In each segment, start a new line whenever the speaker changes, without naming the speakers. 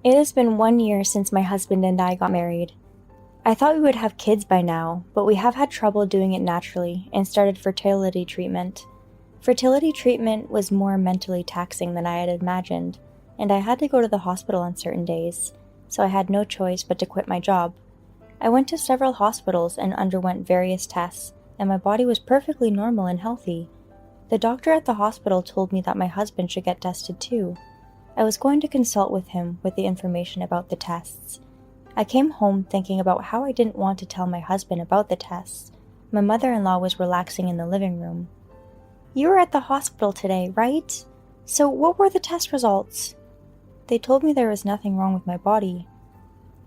It has been 1 year since my husband and I got married. I thought we would have kids by now, but we have had trouble doing it naturally and started fertility treatment. Fertility treatment was more mentally taxing than I had imagined, and I had to go to the hospital on certain days, so I had no choice but to quit my job. I went to several hospitals and underwent various tests, and my body was perfectly normal and healthy. The doctor at the hospital told me that my husband should get tested too. I was going to consult with him with the information about the tests. I came home thinking about how I didn't want to tell my husband about the tests. My mother-in-law was relaxing in the living room. "You were at the hospital today, right? So what were the test results?" "They told me there was nothing wrong with my body."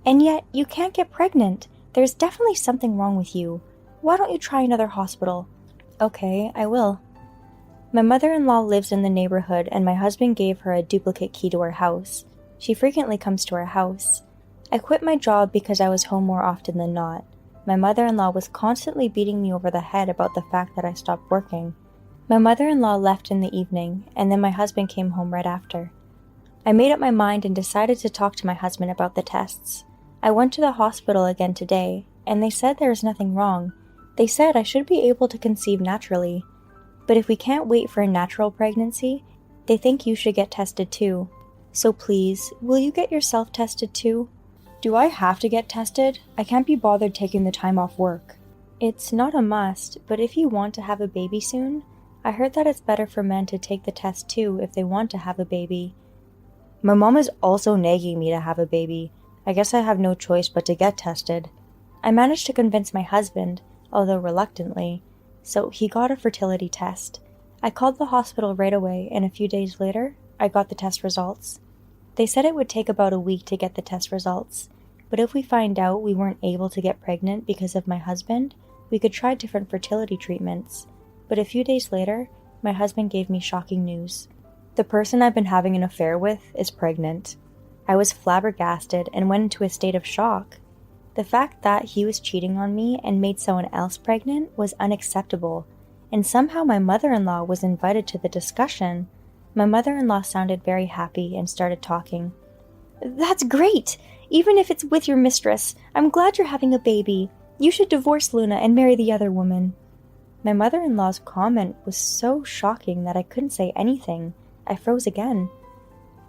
"And yet, you can't get pregnant. There's definitely something wrong with you. Why don't you try another hospital?" "Okay, I will." My mother-in-law lives in the neighborhood and my husband gave her a duplicate key to our house. She frequently comes to our house. I quit my job because I was home more often than not. My mother-in-law was constantly beating me over the head about the fact that I stopped working. My mother-in-law left in the evening, and then my husband came home right after. I made up my mind and decided to talk to my husband about the tests. I went to the hospital again today, and they said there is nothing wrong. They said I should be able to conceive naturally. But if we can't wait for a natural pregnancy, they think you should get tested too. So please, will you get yourself tested too? "Do I have to get tested? I can't be bothered taking the time off work." "It's not a must, but if you want to have a baby soon, I heard that it's better for men to take the test too if they want to have a baby." "My mom is also nagging me to have a baby. I guess I have no choice but to get tested." I managed to convince my husband, although reluctantly, so he got a fertility test. I called the hospital right away, and a few days later, I got the test results. They said it would take about a week to get the test results, but if we find out we weren't able to get pregnant because of my husband, we could try different fertility treatments. But a few days later, my husband gave me shocking news. The person I've been having an affair with is pregnant. I was flabbergasted and went into a state of shock. The fact that he was cheating on me and made someone else pregnant was unacceptable, and somehow my mother-in-law was invited to the discussion. My mother-in-law sounded very happy and started talking. "That's great! Even if it's with your mistress, I'm glad you're having a baby. You should divorce Luna and marry the other woman." My mother-in-law's comment was so shocking that I couldn't say anything. I froze again.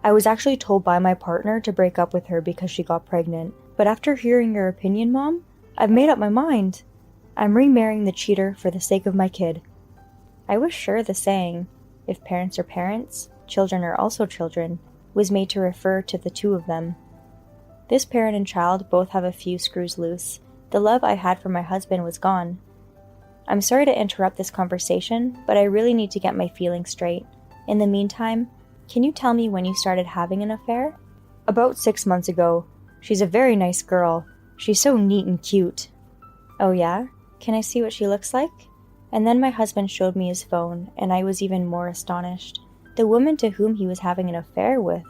"I was actually told by my partner to break up with her because she got pregnant. But after hearing your opinion, Mom, I've made up my mind. I'm remarrying the cheater for the sake of my kid." I was sure the saying, "if parents are parents, children are also children," was made to refer to the two of them. This parent and child both have a few screws loose. The love I had for my husband was gone. I'm sorry to interrupt this conversation, but I really need to get my feelings straight. In the meantime, can you tell me when you started having an affair? "About 6 months ago. She's a very nice girl. She's so neat and cute." "Oh yeah? Can I see what she looks like?" And then my husband showed me his phone, and I was even more astonished. The woman to whom he was having an affair with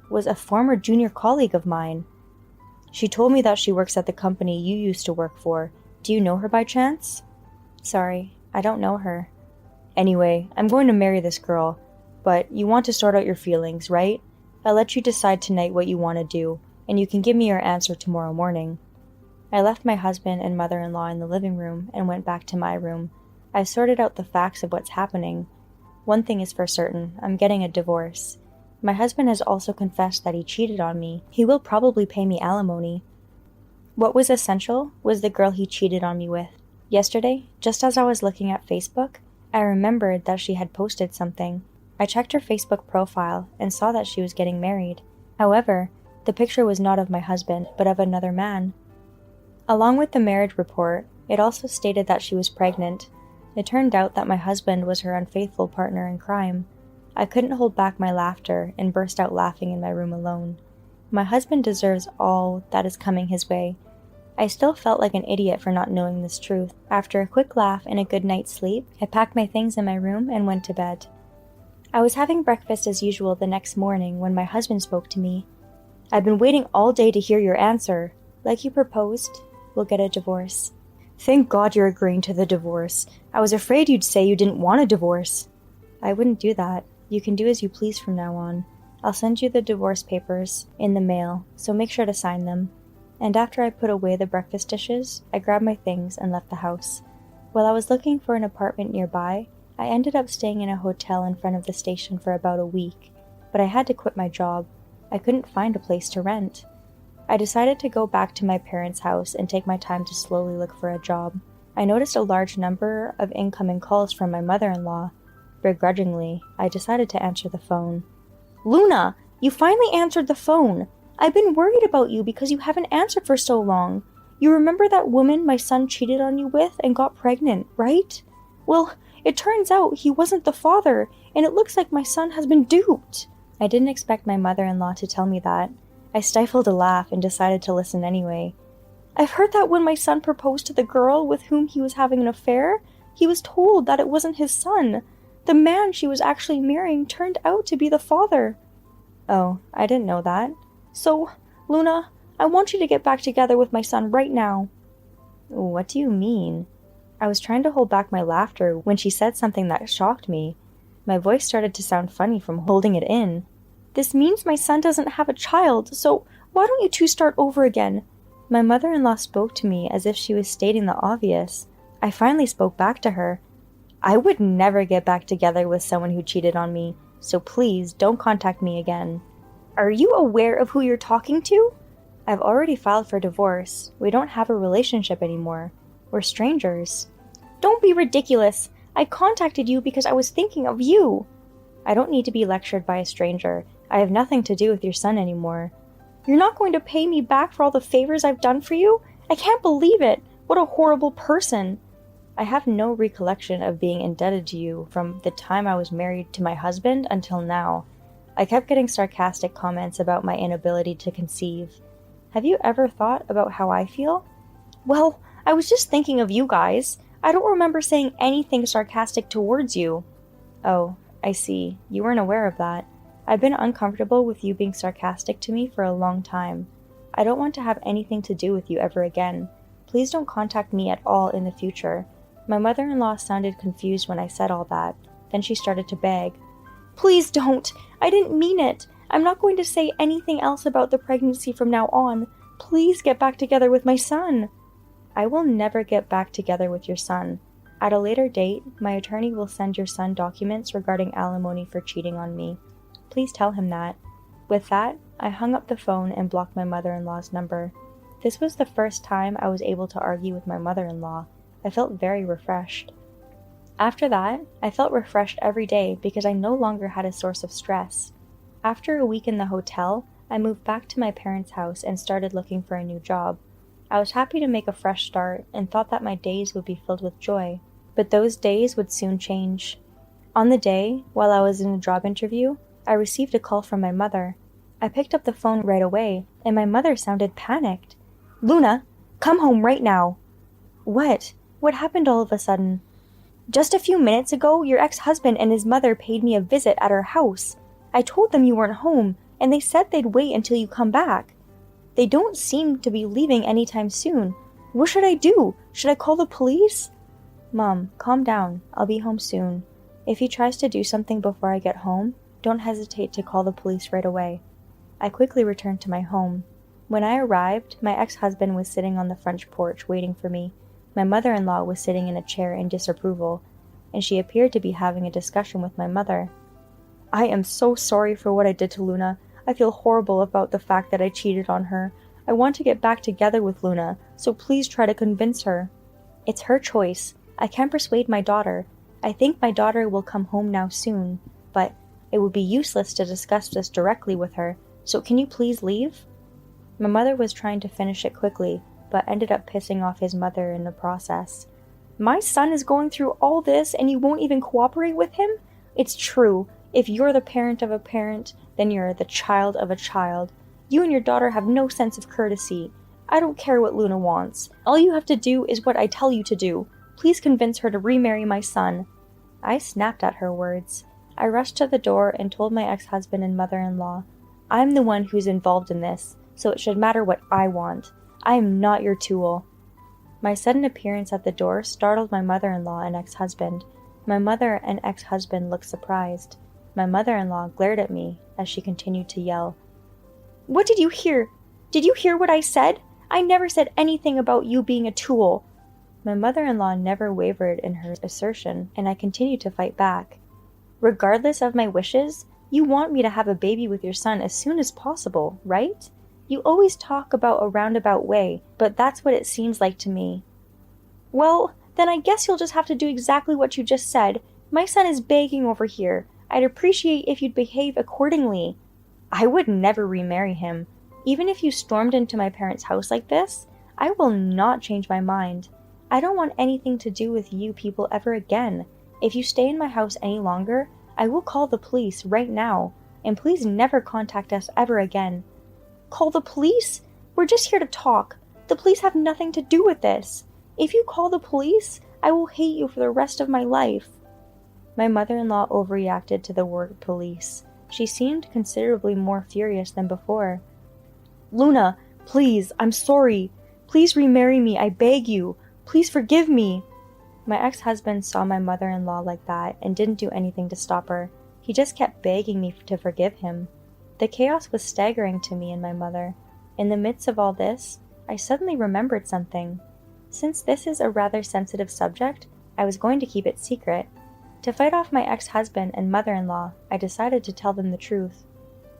was a former junior colleague of mine. "She told me that she works at the company you used to work for. Do you know her by chance?" "Sorry, I don't know her." "Anyway, I'm going to marry this girl. But you want to sort out your feelings, right? I'll let you decide tonight what you want to do, and you can give me your answer tomorrow morning." I left my husband and mother-in-law in the living room and went back to my room. I sorted out the facts of what's happening. One thing is for certain, I'm getting a divorce. My husband has also confessed that he cheated on me. He will probably pay me alimony. What was essential was the girl he cheated on me with. Yesterday, just as I was looking at Facebook, I remembered that she had posted something. I checked her Facebook profile and saw that she was getting married. However, the picture was not of my husband, but of another man. Along with the marriage report, it also stated that she was pregnant. It turned out that my husband was her unfaithful partner in crime. I couldn't hold back my laughter and burst out laughing in my room alone. My husband deserves all that is coming his way. I still felt like an idiot for not knowing this truth. After a quick laugh and a good night's sleep, I packed my things in my room and went to bed. I was having breakfast as usual the next morning when my husband spoke to me. "I've been waiting all day to hear your answer. Like you proposed, we'll get a divorce." "Thank God you're agreeing to the divorce. I was afraid you'd say you didn't want a divorce." "I wouldn't do that. You can do as you please from now on. I'll send you the divorce papers in the mail, so make sure to sign them. And after I put away the breakfast dishes, I grabbed my things and left the house. While I was looking for an apartment nearby, I ended up staying in a hotel in front of the station for about a week, but I had to quit my job. I couldn't find a place to rent. I decided to go back to my parents' house and take my time to slowly look for a job. I noticed a large number of incoming calls from my mother-in-law. Begrudgingly, I decided to answer the phone. "Luna, you finally answered the phone! I've been worried about you because you haven't answered for so long. You remember that woman my son cheated on you with and got pregnant, right? Well, it turns out he wasn't the father, and it looks like my son has been duped." I didn't expect my mother-in-law to tell me that. I stifled a laugh and decided to listen anyway. "I've heard that when my son proposed to the girl with whom he was having an affair, he was told that it wasn't his son. The man she was actually marrying turned out to be the father." "Oh, I didn't know that." "So, Luna, I want you to get back together with my son right now." "What do you mean?" I was trying to hold back my laughter when she said something that shocked me. My voice started to sound funny from holding it in. "This means my son doesn't have a child, so why don't you two start over again?" My mother-in-law spoke to me as if she was stating the obvious. I finally spoke back to her. "I would never get back together with someone who cheated on me, so please don't contact me again." "Are you aware of who you're talking to?" "I've already filed for divorce. We don't have a relationship anymore. We're strangers." "Don't be ridiculous. I contacted you because I was thinking of you." "I don't need to be lectured by a stranger. I have nothing to do with your son anymore." "You're not going to pay me back for all the favors I've done for you? I can't believe it. What a horrible person." "I have no recollection of being indebted to you from the time I was married to my husband until now." I kept getting sarcastic comments about my inability to conceive. "Have you ever thought about how I feel?" "Well, I was just thinking of you guys. I don't remember saying anything sarcastic towards you." "Oh, I see. You weren't aware of that. I've been uncomfortable with you being sarcastic to me for a long time. I don't want to have anything to do with you ever again. Please don't contact me at all in the future." My mother-in-law sounded confused when I said all that. Then she started to beg. "Please don't! I didn't mean it! I'm not going to say anything else about the pregnancy from now on. Please get back together with my son." "I will never get back together with your son. At a later date, my attorney will send your son documents regarding alimony for cheating on me. Please tell him that." With that, I hung up the phone and blocked my mother-in-law's number. This was the first time I was able to argue with my mother-in-law. I felt very refreshed. After that, I felt refreshed every day because I no longer had a source of stress. After a week in the hotel, I moved back to my parents' house and started looking for a new job. I was happy to make a fresh start and thought that my days would be filled with joy, but those days would soon change. On the day, while I was in a job interview, I received a call from my mother. I picked up the phone right away, and my mother sounded panicked. "Luna, come home right now." "What? What happened all of a sudden?" "Just a few minutes ago, your ex-husband and his mother paid me a visit at our house. I told them you weren't home, and they said they'd wait until you come back. They don't seem to be leaving anytime soon. What should I do? Should I call the police?" "Mom, calm down. I'll be home soon. If he tries to do something before I get home, don't hesitate to call the police right away." I quickly returned to my home. When I arrived, my ex-husband was sitting on the front porch waiting for me. My mother-in-law was sitting in a chair in disapproval, and she appeared to be having a discussion with my mother. "I am so sorry for what I did to Luna. I feel horrible about the fact that I cheated on her. I want to get back together with Luna, so please try to convince her." "It's her choice. I can't persuade my daughter. I think my daughter will come home now soon, but it would be useless to discuss this directly with her, so can you please leave?" My mother was trying to finish it quickly, but ended up pissing off his mother in the process. "My son is going through all this and you won't even cooperate with him? It's true. If you're the parent of a parent, then you're the child of a child. You and your daughter have no sense of courtesy. I don't care what Luna wants. All you have to do is what I tell you to do. Please convince her to remarry my son." I snapped at her words. I rushed to the door and told my ex-husband and mother-in-law, "I'm the one who's involved in this, so it should matter what I want. I am not your tool." My sudden appearance at the door startled my mother-in-law and ex-husband. My mother and ex-husband looked surprised. My mother-in-law glared at me as she continued to yell. "What did you hear? Did you hear what I said? I never said anything about you being a tool." My mother-in-law never wavered in her assertion, and I continued to fight back. "Regardless of my wishes, you want me to have a baby with your son as soon as possible, right? You always talk about a roundabout way, but that's what it seems like to me." "Well, then I guess you'll just have to do exactly what you just said. My son is begging over here. I'd appreciate if you'd behave accordingly." I would never remarry him. Even if you stormed into my parents' house like this, I will not change my mind. I don't want anything to do with you people ever again. If you stay in my house any longer, I will call the police right now, and please never contact us ever again. Call the police? We're just here to talk. The police have nothing to do with this. If you call the police, I will hate you for the rest of my life. My mother-in-law overreacted to the word police. She seemed considerably more furious than before. "Luna, please, I'm sorry. Please remarry me, I beg you. Please forgive me." My ex-husband saw my mother-in-law like that and didn't do anything to stop her. He just kept begging me to forgive him. The chaos was staggering to me and my mother. In the midst of all this, I suddenly remembered something. Since this is a rather sensitive subject, I was going to keep it secret. To fight off my ex-husband and mother-in-law, I decided to tell them the truth.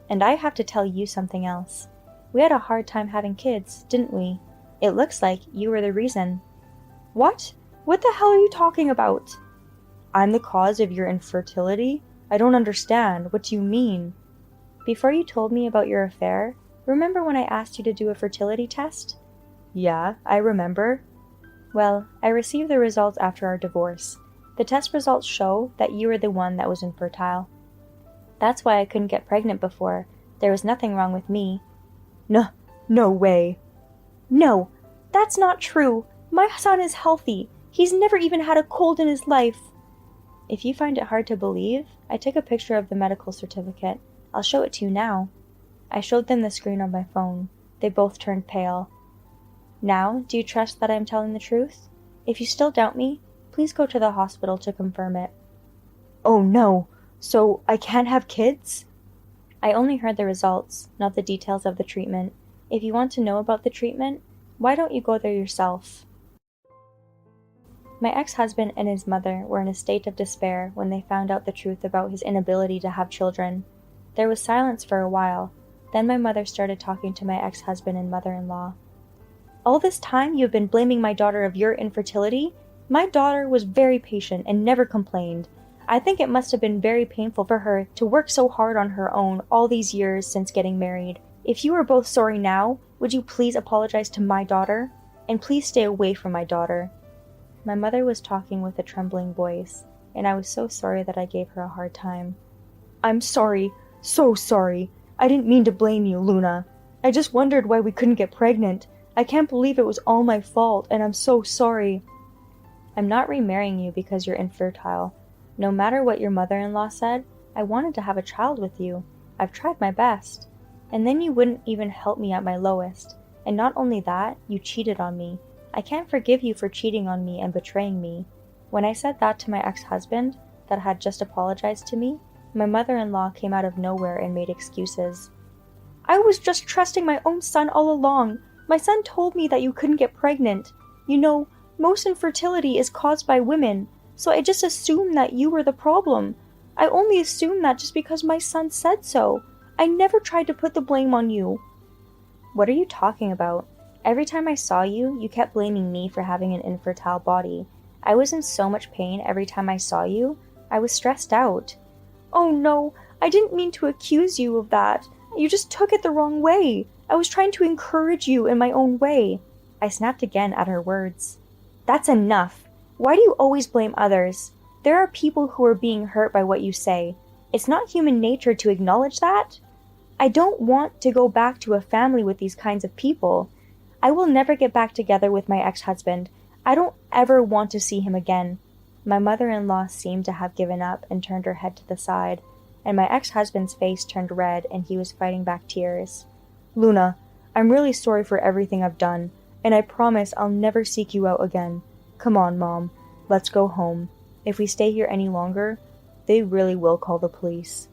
And I have to tell you something else. We had a hard time having kids, didn't we? It looks like you were the reason. What? What the hell are you talking about? I'm the cause of your infertility? I don't understand. What do you mean? Before you told me about your affair, remember when I asked you to do a fertility test? Yeah, I remember. Well, I received the results after our divorce. The test results show that you were the one that was infertile. That's why I couldn't get pregnant before. There was nothing wrong with me. No way. No, that's not true. My son is healthy. He's never even had a cold in his life. If you find it hard to believe, I took a picture of the medical certificate. I'll show it to you now. I showed them the screen on my phone. They both turned pale. Now, do you trust that I am telling the truth? If you still doubt me, please go to the hospital to confirm it. Oh no, so I can't have kids? I only heard the results, not the details of the treatment. If you want to know about the treatment, why don't you go there yourself? My ex-husband and his mother were in a state of despair when they found out the truth about his inability to have children. There was silence for a while. Then my mother started talking to my ex-husband and mother-in-law. All this time you have been blaming my daughter of your infertility? My daughter was very patient and never complained. I think it must have been very painful for her to work so hard on her own all these years since getting married. If you are both sorry now, would you please apologize to my daughter? And please stay away from my daughter. My mother was talking with a trembling voice, and I was so sorry that I gave her a hard time. I'm sorry, so sorry. I didn't mean to blame you, Luna. I just wondered why we couldn't get pregnant. I can't believe it was all my fault, and I'm so sorry. I'm not remarrying you because you're infertile. No matter what your mother-in-law said, I wanted to have a child with you. I've tried my best. And then you wouldn't even help me at my lowest. And not only that, you cheated on me. I can't forgive you for cheating on me and betraying me. When I said that to my ex-husband, that had just apologized to me, my mother-in-law came out of nowhere and made excuses. I was just trusting my own son all along. My son told me that you couldn't get pregnant. You know, most infertility is caused by women, so I just assumed that you were the problem. I only assumed that just because my son said so. I never tried to put the blame on you. What are you talking about? Every time I saw you, you kept blaming me for having an infertile body. I was in so much pain every time I saw you. I was stressed out. Oh no, I didn't mean to accuse you of that. You just took it the wrong way. I was trying to encourage you in my own way. I snapped again at her words. That's enough. Why do you always blame others? There are people who are being hurt by what you say. It's not human nature to acknowledge that. I don't want to go back to a family with these kinds of people. I will never get back together with my ex-husband. I don't ever want to see him again. My mother-in-law seemed to have given up and turned her head to the side, and my ex-husband's face turned red and he was fighting back tears. Luna, I'm really sorry for everything I've done, and I promise I'll never seek you out again. Come on, Mom. Let's go home. If we stay here any longer, they really will call the police.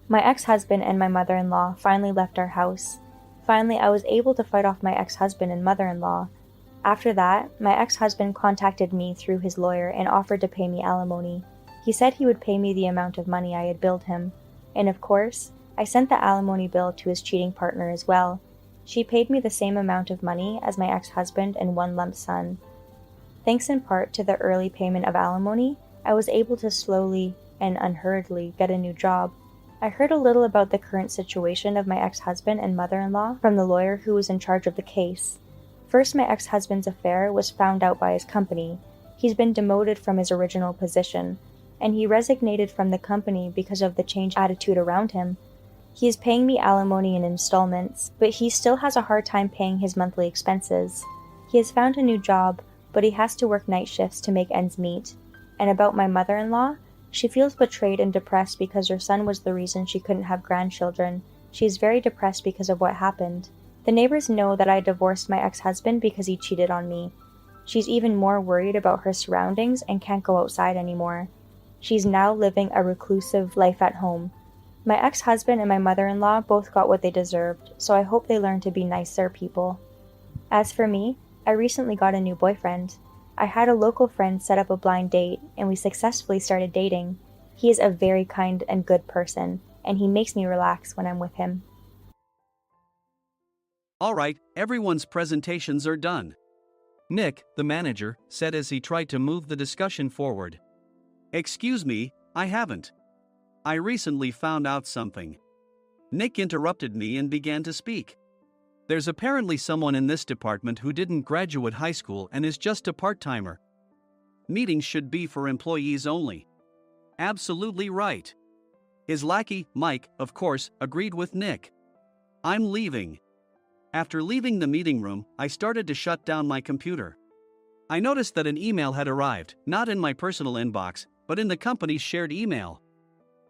My ex-husband and my mother-in-law finally left our house. Finally, I was able to fight off my ex-husband and mother-in-law. After that, my ex-husband contacted me through his lawyer and offered to pay me alimony. He said he would pay me the amount of money I had billed him. And of course, I sent the alimony bill to his cheating partner as well. She paid me the same amount of money as my ex-husband in one lump sum. Thanks in part to the early payment of alimony, I was able to slowly and unhurriedly get a new job. I heard a little about the current situation of my ex-husband and mother-in-law from the lawyer who was in charge of the case. First, my ex-husband's affair was found out by his company. He's been demoted from his original position, and he resignated from the company because of the changed attitude around him. He is paying me alimony in installments, but he still has a hard time paying his monthly expenses. He has found a new job, but he has to work night shifts to make ends meet. And about my mother-in-law, she feels betrayed and depressed because her son was the reason she couldn't have grandchildren. She is very depressed because of what happened. The neighbors know that I divorced my ex-husband because he cheated on me. She's even more worried about her surroundings and can't go outside anymore. She's now living a reclusive life at home. My ex-husband and my mother-in-law both got what they deserved, so I hope they learn to be nicer people. As for me, I recently got a new boyfriend. I had a local friend set up a blind date, and we successfully started dating. He is a very kind and good person, and he makes me relax when I'm with him.
Alright, everyone's presentations are done. Nick, the manager, said as he tried to move the discussion forward. Excuse me, I haven't. I recently found out something. Nick interrupted me and began to speak. There's apparently someone in this department who didn't graduate high school and is just a part-timer. Meetings should be for employees only. Absolutely right. His lackey, Mike, of course, agreed with Nick. I'm leaving. After leaving the meeting room, I started to shut down my computer. I noticed that an email had arrived, not in my personal inbox, but in the company's shared email.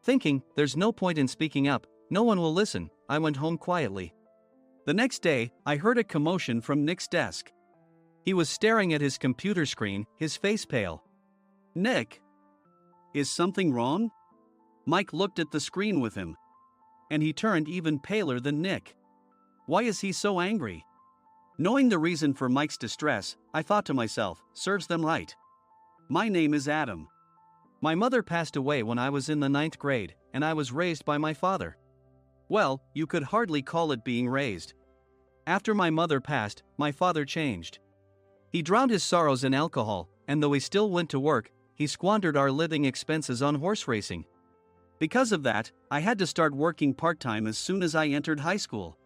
Thinking, there's no point in speaking up, no one will listen, I went home quietly. The next day, I heard a commotion from Nick's desk. He was staring at his computer screen, his face pale. Nick? Is something wrong? Mike looked at the screen with him. And he turned even paler than Nick. Why is he so angry? Knowing the reason for Mike's distress, I thought to myself, serves them right. My name is Adam. My mother passed away when I was in the 9th grade, and I was raised by my father. Well, you could hardly call it being raised. After my mother passed, my father changed. He drowned his sorrows in alcohol, and though he still went to work, he squandered our living expenses on horse racing. Because of that, I had to start working part-time as soon as I entered high school.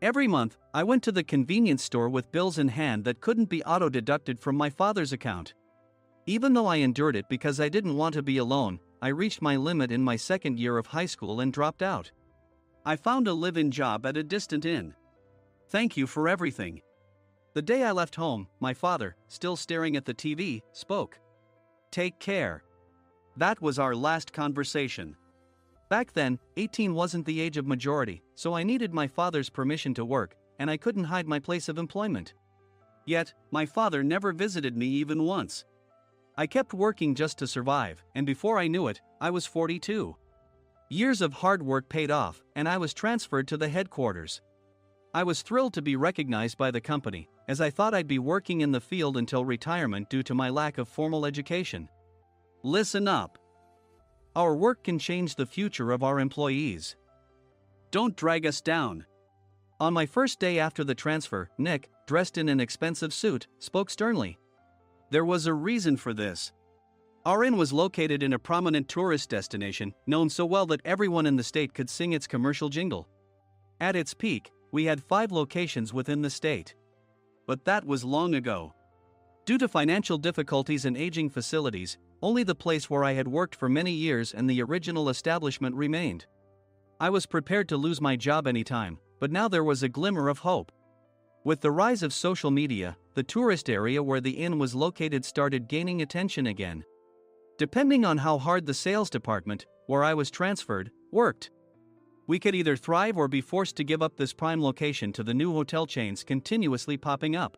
Every month, I went to the convenience store with bills in hand that couldn't be auto-deducted from my father's account. Even though I endured it because I didn't want to be alone, I reached my limit in my second year of high school and dropped out. I found a live-in job at a distant inn. Thank you for everything. The day I left home, my father, still staring at the TV, spoke. Take care. That was our last conversation. Back then, 18 wasn't the age of majority, so I needed my father's permission to work, and I couldn't hide my place of employment. Yet, my father never visited me even once. I kept working just to survive, and before I knew it, I was 42. Years of hard work paid off, and I was transferred to the headquarters. I was thrilled to be recognized by the company, as I thought I'd be working in the field until retirement due to my lack of formal education. Listen up. Our work can change the future of our employees. Don't drag us down. On my first day after the transfer, Nick, dressed in an expensive suit, spoke sternly. There was a reason for this. Our inn was located in a prominent tourist destination, known so well that everyone in the state could sing its commercial jingle. At its peak, we had 5 locations within the state. But that was long ago. Due to financial difficulties and aging facilities, only the place where I had worked for many years and the original establishment remained. I was prepared to lose my job anytime, but now there was a glimmer of hope. With the rise of social media, the tourist area where the inn was located started gaining attention again. Depending on how hard the sales department, where I was transferred, worked, we could either thrive or be forced to give up this prime location to the new hotel chains continuously popping up.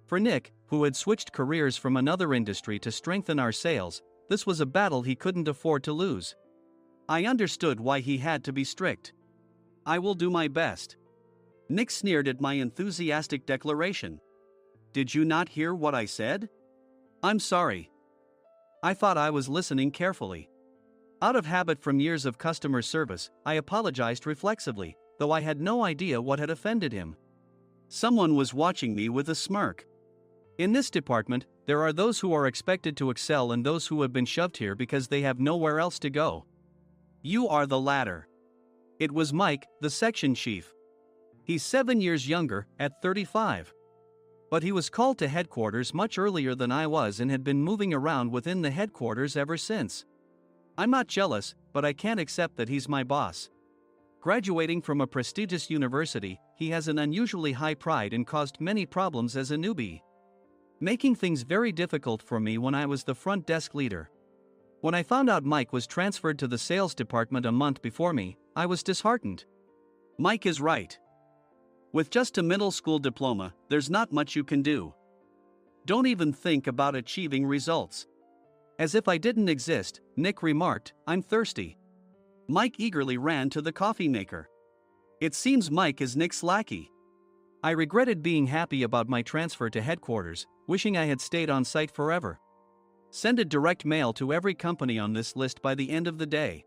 For Nick, who had switched careers from another industry to strengthen our sales, this was a battle he couldn't afford to lose. I understood why he had to be strict. I will do my best. Nick sneered at my enthusiastic declaration. Did you not hear what I said? I'm sorry. I thought I was listening carefully. Out of habit from years of customer service, I apologized reflexively, though I had no idea what had offended him. Someone was watching me with a smirk. In this department, there are those who are expected to excel and those who have been shoved here because they have nowhere else to go. You are the latter. It was Mike, the section chief. He's 7 years younger, at 35. But he was called to headquarters much earlier than I was and had been moving around within the headquarters ever since. I'm not jealous, but I can't accept that he's my boss. Graduating from a prestigious university, he has an unusually high pride and caused many problems as a newbie, making things very difficult for me when I was the front desk leader. When I found out Mike was transferred to the sales department a month before me, I was disheartened. Mike is right. With just a middle school diploma, there's not much you can do. Don't even think about achieving results. As if I didn't exist, Nick remarked, I'm thirsty. Mike eagerly ran to the coffee maker. It seems Mike is Nick's lackey. I regretted being happy about my transfer to headquarters, wishing I had stayed on site forever. Send a direct mail to every company on this list by the end of the day.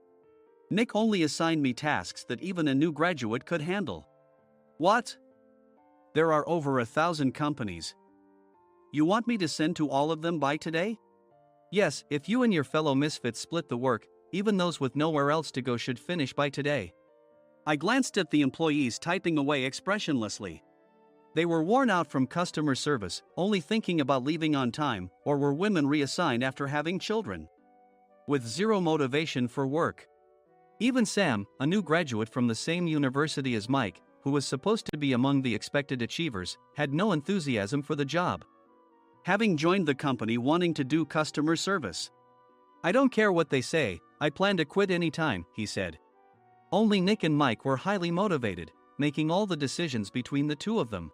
Nick only assigned me tasks that even a new graduate could handle. What? There are over 1,000 companies. You want me to send to all of them by today? Yes, if you and your fellow misfits split the work, even those with nowhere else to go should finish by today. I glanced at the employees typing away expressionlessly. They were worn out from customer service, only thinking about leaving on time, or were women reassigned after having children, with zero motivation for work. Even Sam, a new graduate from the same university as Mike, who was supposed to be among the expected achievers, had no enthusiasm for the job, having joined the company wanting to do customer service. I don't care what they say, I plan to quit anytime, he said. Only Nick and Mike were highly motivated, making all the decisions between the two of them.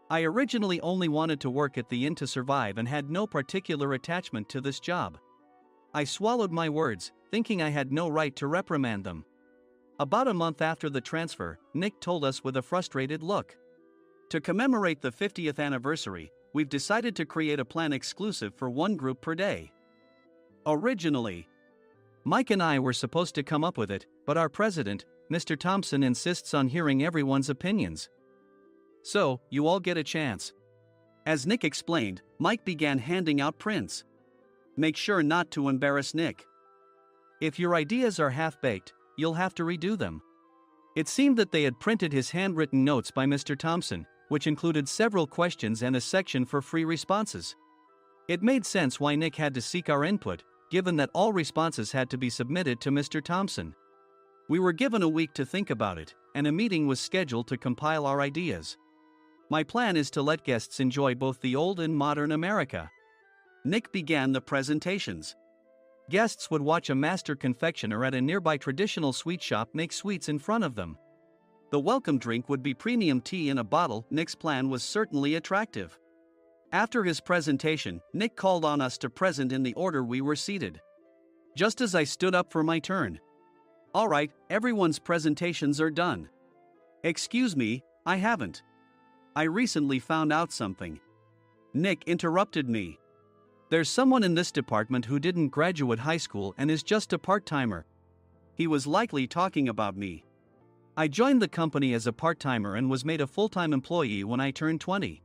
I originally only wanted to work at the inn to survive and had no particular attachment to this job. I swallowed my words, thinking I had no right to reprimand them. About a month after the transfer, Nick told us with a frustrated look. To commemorate the 50th anniversary, we've decided to create a plan exclusive for one group per day. Originally, Mike and I were supposed to come up with it, but our president, Mr. Thompson, insists on hearing everyone's opinions. So, you all get a chance. As Nick explained, Mike began handing out prints. Make sure not to embarrass Nick. If your ideas are half-baked, you'll have to redo them. It seemed that they had printed his handwritten notes by Mr. Thompson, which included several questions and a section for free responses. It made sense why Nick had to seek our input, given that all responses had to be submitted to Mr. Thompson. We were given a week to think about it, and a meeting was scheduled to compile our ideas. My plan is to let guests enjoy both the old and modern America. Nick began the presentations. Guests would watch a master confectioner at a nearby traditional sweet shop make sweets in front of them. The welcome drink would be premium tea in a bottle. Nick's plan was certainly attractive. After his presentation, Nick called on us to present in the order we were seated. Just as I stood up for my turn. All right, everyone's presentations are done. Excuse me, I haven't. I recently found out something. Nick interrupted me. There's someone in this department who didn't graduate high school and is just a part-timer. He was likely talking about me. I joined the company as a part-timer and was made a full-time employee when I turned 20.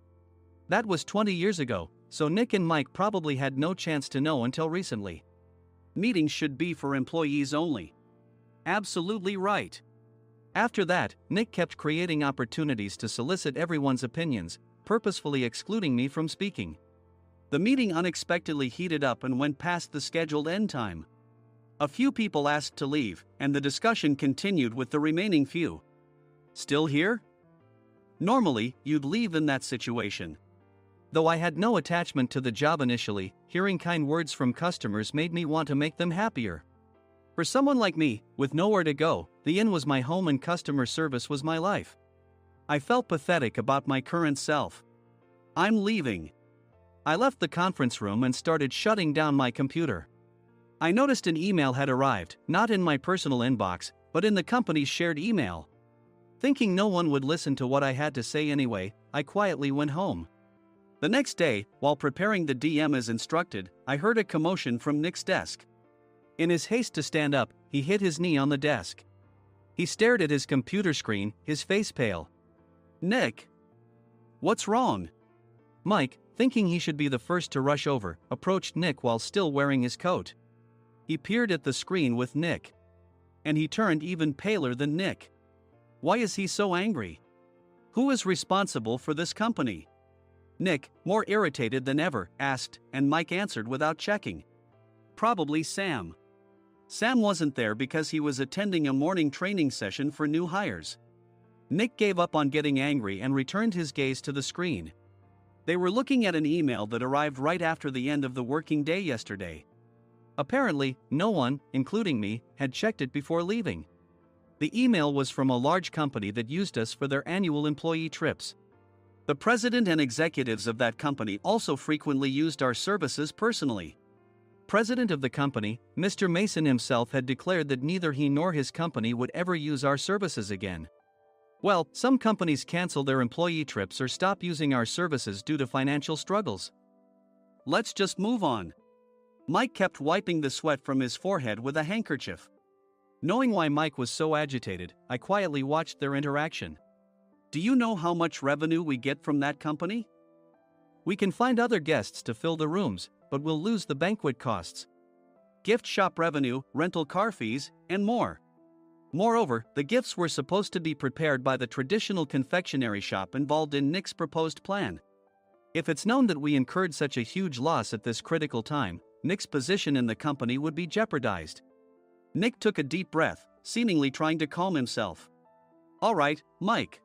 That was 20 years ago, so Nick and Mike probably had no chance to know until recently. Meetings should be for employees only. Absolutely right. After that, Nick kept creating opportunities to solicit everyone's opinions, purposefully excluding me from speaking. The meeting unexpectedly heated up and went past the scheduled end time. A few people asked to leave, and the discussion continued with the remaining few. Still here? Normally, you'd leave in that situation. Though I had no attachment to the job initially, hearing kind words from customers made me want to make them happier. For someone like me, with nowhere to go, the inn was my home and customer service was my life. I felt pathetic about my current self. I'm leaving. I left the conference room and started shutting down my computer. I noticed an email had arrived, not in my personal inbox, but in the company's shared email. Thinking no one would listen to what I had to say anyway, I quietly went home. The next day, while preparing the DM as instructed, I heard a commotion from Nick's desk. In his haste to stand up, he hit his knee on the desk. He stared at his computer screen, his face pale. "Nick! What's wrong?" Mike, thinking he should be the first to rush over, approached Nick while still wearing his coat. He peered at the screen with Nick. And he turned even paler than Nick. Why is he so angry? Who is responsible for this company? Nick, more irritated than ever, asked, and Mike answered without checking. Probably Sam. Sam wasn't there because he was attending a morning training session for new hires. Nick gave up on getting angry and returned his gaze to the screen. They were looking at an email that arrived right after the end of the working day yesterday. Apparently, no one, including me, had checked it before leaving. The email was from a large company that used us for their annual employee trips. The president and executives of that company also frequently used our services personally. President of the company, Mr. Mason himself, had declared that neither he nor his company would ever use our services again. Well, some companies cancel their employee trips or stop using our services due to financial struggles. Let's just move on. Mike kept wiping the sweat from his forehead with a handkerchief. Knowing why Mike was so agitated, I quietly watched their interaction. Do you know how much revenue we get from that company? We can find other guests to fill the rooms, but we'll lose the banquet costs, gift shop revenue, rental car fees, and more. Moreover, the gifts were supposed to be prepared by the traditional confectionery shop involved in Nick's proposed plan. If it's known that we incurred such a huge loss at this critical time, Nick's position in the company would be jeopardized. Nick took a deep breath, seemingly trying to calm himself. All right, Mike.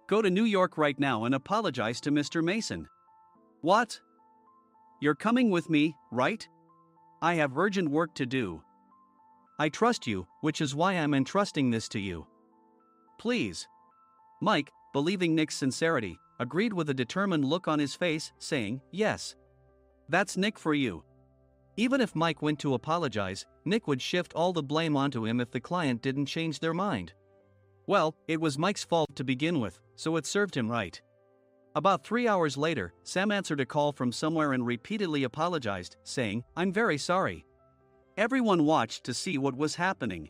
Go to New York right now and apologize to Mr. Mason. What? You're coming with me, right? I have urgent work to do. I trust you, which is why I'm entrusting this to you. Please. Mike, believing Nick's sincerity, agreed with a determined look on his face, saying, yes. That's Nick for you. Even if Mike went to apologize, Nick would shift all the blame onto him if the client didn't change their mind. Well, it was Mike's fault to begin with, so it served him right. About 3 hours later, Sam answered a call from somewhere and repeatedly apologized, saying, I'm very sorry. Everyone watched to see what was happening.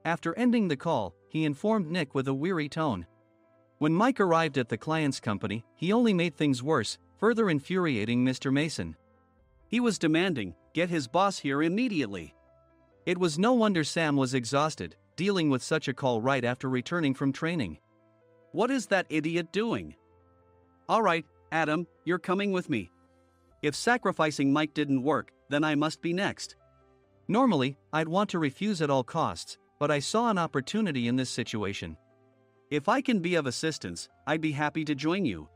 After ending the call, he informed Nick with a weary tone. When Mike arrived at the client's company, he only made things worse, further infuriating Mr. Mason. He was demanding, get his boss here immediately. It was no wonder Sam was exhausted, dealing with such a call right after returning from training. What is that idiot doing? All right, Adam, you're coming with me. If sacrificing Mike didn't work, then I must be next. Normally, I'd want to refuse at all costs, but I saw an opportunity in this situation. If I can be of assistance, I'd be happy to join you.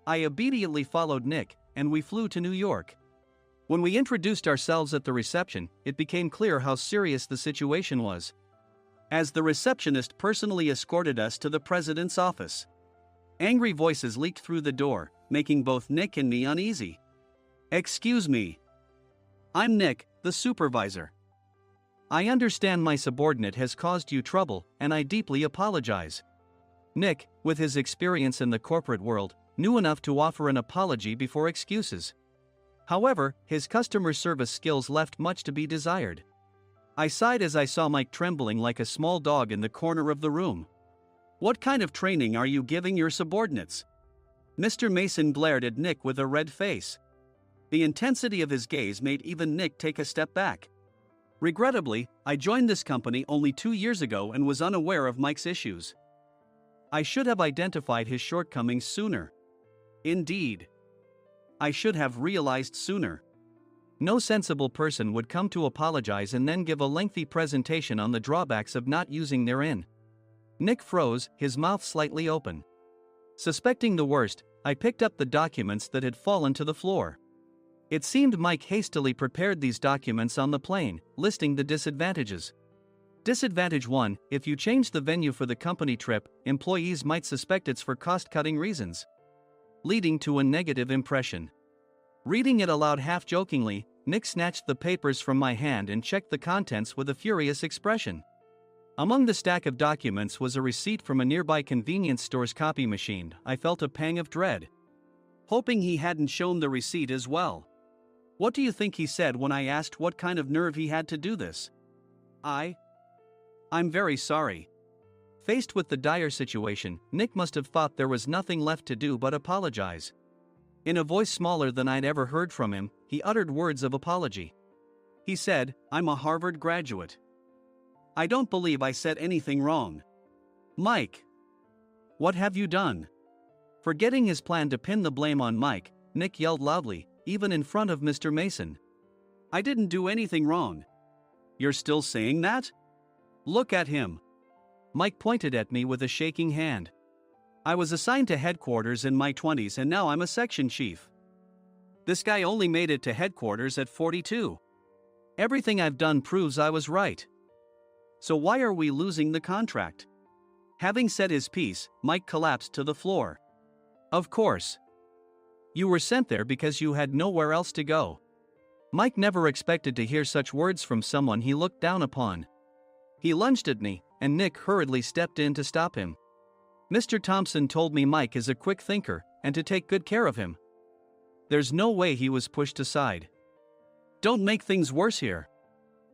I obediently followed Nick, and we flew to New York. When we introduced ourselves at the reception, it became clear how serious the situation was, as the receptionist personally escorted us to the president's office. Angry voices leaked through the door, making both Nick and me uneasy. Excuse me. I'm Nick, the supervisor. I understand my subordinate has caused you trouble, and I deeply apologize. Nick, with his experience in the corporate world, knew enough to offer an apology before excuses. However, his customer service skills left much to be desired. I sighed as I saw Mike trembling like a small dog in the corner of the room. What kind of training are you giving your subordinates? Mr. Mason glared at Nick with a red face. The intensity of his gaze made even Nick take a step back. Regrettably, I joined this company only 2 years ago and was unaware of Mike's issues. I should have identified his shortcomings sooner. Indeed. I should have realized sooner. No sensible person would come to apologize and then give a lengthy presentation on the drawbacks of not using their in. Nick froze, his mouth slightly open. Suspecting the worst, I picked up the documents that had fallen to the floor. It seemed Mike hastily prepared these documents on the plane, listing the disadvantages. Disadvantage 1: if you change the venue for the company trip, employees might suspect it's for cost-cutting reasons, leading to a negative impression. Reading it aloud half-jokingly, Nick snatched the papers from my hand and checked the contents with a furious expression. Among the stack of documents was a receipt from a nearby convenience store's copy machine. I felt a pang of dread, hoping he hadn't shown the receipt as well. What do you think he said when I asked what kind of nerve he had to do this? I'm very sorry. Faced with the dire situation, Nick must have thought there was nothing left to do but apologize. In a voice smaller than I'd ever heard from him, he uttered words of apology. He said, "I'm a Harvard graduate. I don't believe I said anything wrong." Mike! What have you done? Forgetting his plan to pin the blame on Mike, Nick yelled loudly, even in front of Mr. Mason. "I didn't do anything wrong." "You're still saying that? Look at him." Mike pointed at me with a shaking hand. "I was assigned to headquarters in my 20s and now I'm a section chief. This guy only made it to headquarters at 42. Everything I've done proves I was right. So why are we losing the contract?" Having said his piece, Mike collapsed to the floor. "Of course. You were sent there because you had nowhere else to go." Mike never expected to hear such words from someone he looked down upon. He lunged at me, and Nick hurriedly stepped in to stop him. "Mr. Thompson told me Mike is a quick thinker, and to take good care of him." There's no way he was pushed aside. "Don't make things worse here.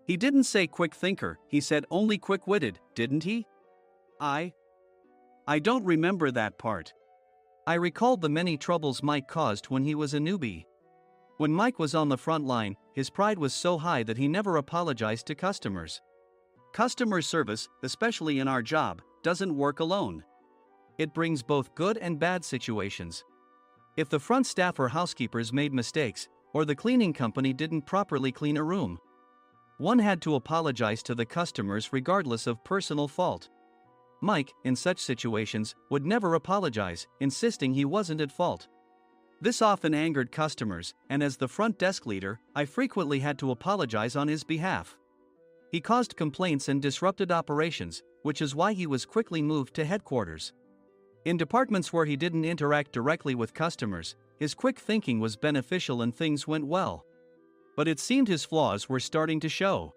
He didn't say quick thinker, he said only quick-witted, didn't he?" I don't remember that part. I recalled the many troubles Mike caused when he was a newbie. When Mike was on the front line, his pride was so high that he never apologized to customers. Customer service, especially in our job, doesn't work alone. It brings both good and bad situations. If the front staff or housekeepers made mistakes, or the cleaning company didn't properly clean a room, one had to apologize to the customers regardless of personal fault. Mike, in such situations, would never apologize, insisting he wasn't at fault. This often angered customers, and as the front desk leader, I frequently had to apologize on his behalf. He caused complaints and disrupted operations, which is why he was quickly moved to headquarters. In departments where he didn't interact directly with customers, his quick thinking was beneficial and things went well. But it seemed his flaws were starting to show.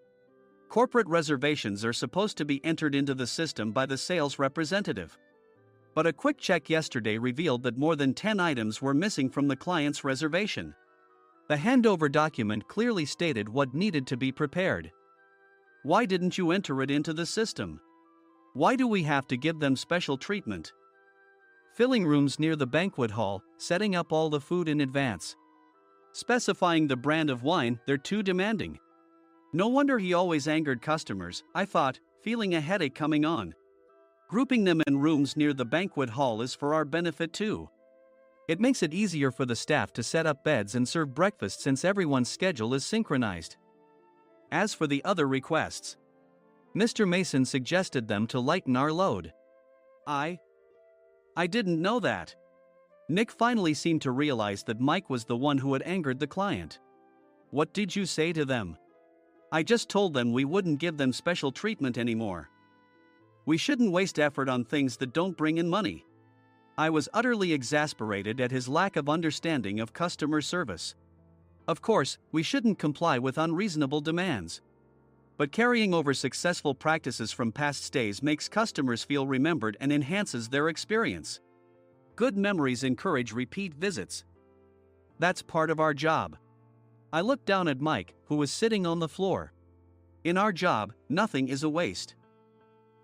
Corporate reservations are supposed to be entered into the system by the sales representative. But a quick check yesterday revealed that more than 10 items were missing from the client's reservation. The handover document clearly stated what needed to be prepared. Why didn't you enter it into the system? Why do we have to give them special treatment? Filling rooms near the banquet hall, setting up all the food in advance. Specifying the brand of wine, they're too demanding. No wonder he always angered customers, I thought, feeling a headache coming on. Grouping them in rooms near the banquet hall is for our benefit too. It makes it easier for the staff to set up beds and serve breakfast since everyone's schedule is synchronized. As for the other requests, Mr. Mason suggested them to lighten our load. I didn't know that. Nick finally seemed to realize that Mike was the one who had angered the client. What did you say to them? I just told them we wouldn't give them special treatment anymore. We shouldn't waste effort on things that don't bring in money. I was utterly exasperated at his lack of understanding of customer service. Of course, we shouldn't comply with unreasonable demands. But carrying over successful practices from past stays makes customers feel remembered and enhances their experience. Good memories encourage repeat visits. That's part of our job. I looked down at Mike, who was sitting on the floor. In our job, nothing is a waste.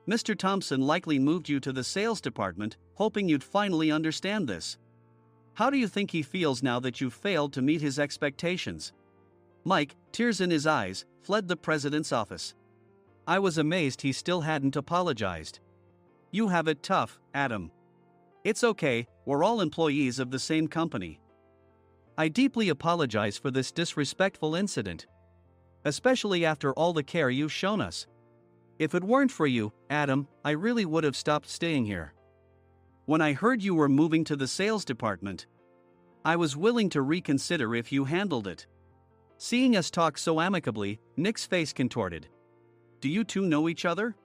Mr. Thompson likely moved you to the sales department, hoping you'd finally understand this. How do you think he feels now that you've failed to meet his expectations? Mike, tears in his eyes, fled the president's office. I was amazed he still hadn't apologized. You have it tough, Adam. It's okay, we're all employees of the same company. I deeply apologize for this disrespectful incident. Especially after all the care you've shown us. If it weren't for you, Adam, I really would have stopped staying here. When I heard you were moving to the sales department, I was willing to reconsider if you handled it. Seeing us talk so amicably, Nick's face contorted. Do you two know each other?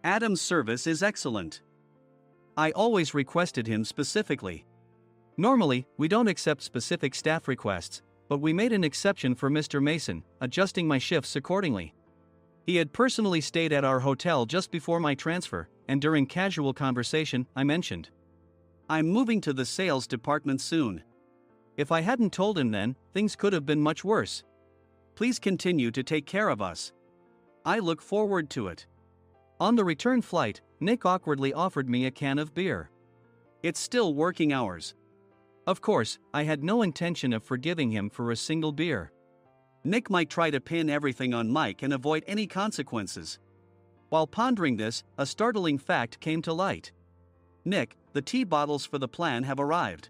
Adam's service is excellent. I always requested him specifically. Normally, we don't accept specific staff requests, but we made an exception for Mr. Mason, adjusting my shifts accordingly. He had personally stayed at our hotel just before my transfer, and during casual conversation, I mentioned, "I'm moving to the sales department soon." If I hadn't told him then, things could have been much worse. "Please continue to take care of us. I look forward to it." On the return flight, Nick awkwardly offered me a can of beer. "It's still working hours." Of course, I had no intention of forgiving him for a single beer. Nick might try to pin everything on Mike and avoid any consequences. While pondering this, a startling fact came to light. "Nick, the tea bottles for the plan have arrived."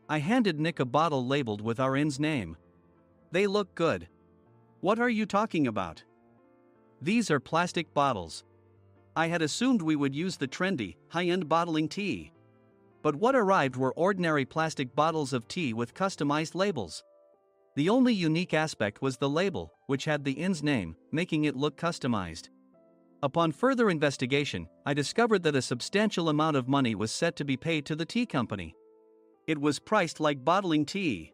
I handed Nick a bottle labeled with our inn's name. "They look good." "What are you talking about?" "These are plastic bottles. I had assumed we would use the trendy, high-end bottling tea. But what arrived were ordinary plastic bottles of tea with customized labels. The only unique aspect was the label, which had the inn's name, making it look customized. Upon further investigation, I discovered that a substantial amount of money was set to be paid to the tea company. It was priced like bottling tea.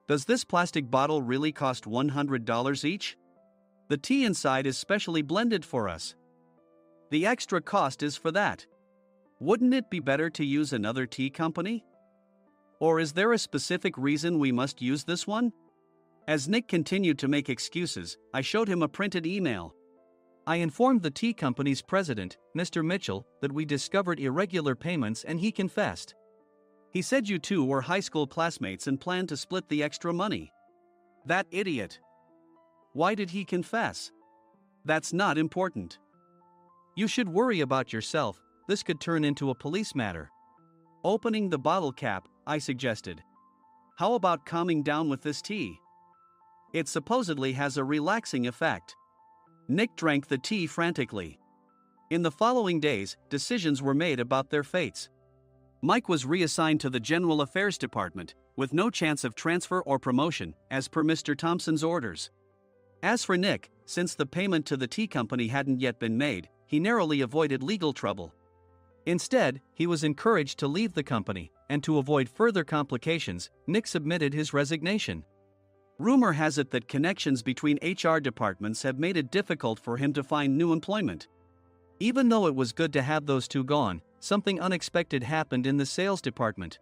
Does this plastic bottle really cost $100 each? The tea inside is specially blended for us. The extra cost is for that. Wouldn't it be better to use another tea company? Or is there a specific reason we must use this one? As Nick continued to make excuses, I showed him a printed email. I informed the tea company's president, Mr. Mitchell, that we discovered irregular payments and he confessed. He said you two were high school classmates and planned to split the extra money. That idiot. Why did he confess? That's not important. You should worry about yourself, this could turn into a police matter. Opening the bottle cap, I suggested. How about calming down with this tea? It supposedly has a relaxing effect. Nick drank the tea frantically. In the following days, decisions were made about their fates. Mike was reassigned to the General Affairs Department, with no chance of transfer or promotion, as per Mr. Thompson's orders. As for Nick, since the payment to the tea company hadn't yet been made, he narrowly avoided legal trouble. Instead, he was encouraged to leave the company, and to avoid further complications, Nick submitted his resignation. Rumor has it that connections between HR departments have made it difficult for him to find new employment. Even though it was good to have those two gone, something unexpected happened in the sales department.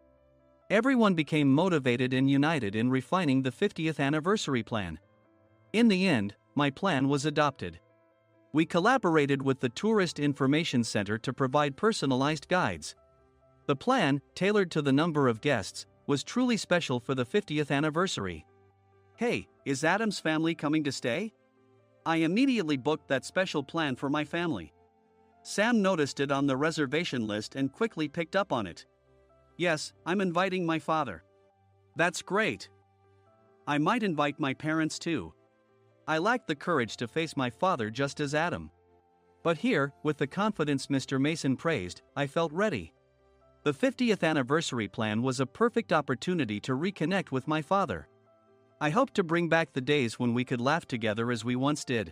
Everyone became motivated and united in refining the 50th anniversary plan. In the end, my plan was adopted. We collaborated with the Tourist Information Center to provide personalized guides. The plan, tailored to the number of guests, was truly special for the 50th anniversary. "Hey, is Adam's family coming to stay?" I immediately booked that special plan for my family. Sam noticed it on the reservation list and quickly picked up on it. "Yes, I'm inviting my father." "That's great. I might invite my parents too." I lacked the courage to face my father just as Adam. But here, with the confidence Mr. Mason praised, I felt ready. The 50th anniversary plan was a perfect opportunity to reconnect with my father. I hoped to bring back the days when we could laugh together as we once did.